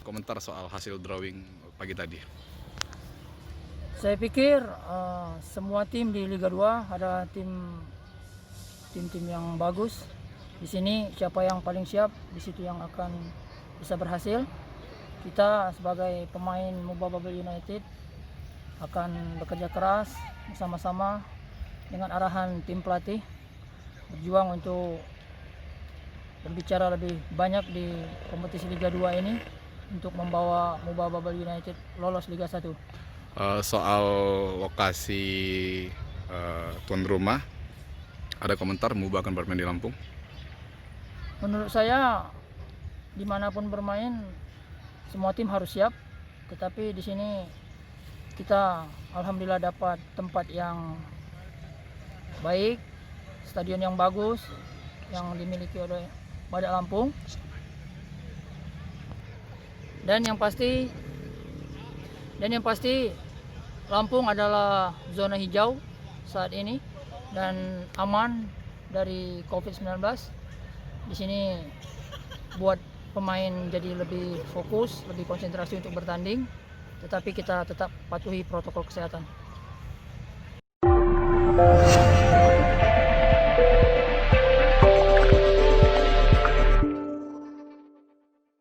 Komentar soal hasil drawing pagi tadi. Saya pikir semua tim di Liga 2 ada tim-tim yang bagus. Di sini siapa yang paling siap, di situ yang akan bisa berhasil. Kita sebagai pemain Moba Bubble United akan bekerja keras bersama-sama dengan arahan tim pelatih, berjuang untuk berbicara lebih banyak di kompetisi Liga 2 ini untuk membawa Moba Bubble United lolos Liga 1. Soal lokasi tuan rumah, ada komentar Moba akan bermain di Lampung? Menurut saya dimanapun bermain semua tim harus siap, tetapi di sini kita alhamdulillah dapat tempat yang baik, stadion yang bagus yang dimiliki oleh Badak Lampung, dan yang pasti Lampung adalah zona hijau saat ini dan aman dari COVID-19. Di sini buat pemain jadi lebih fokus, lebih konsentrasi untuk bertanding, tetapi kita tetap patuhi protokol kesehatan.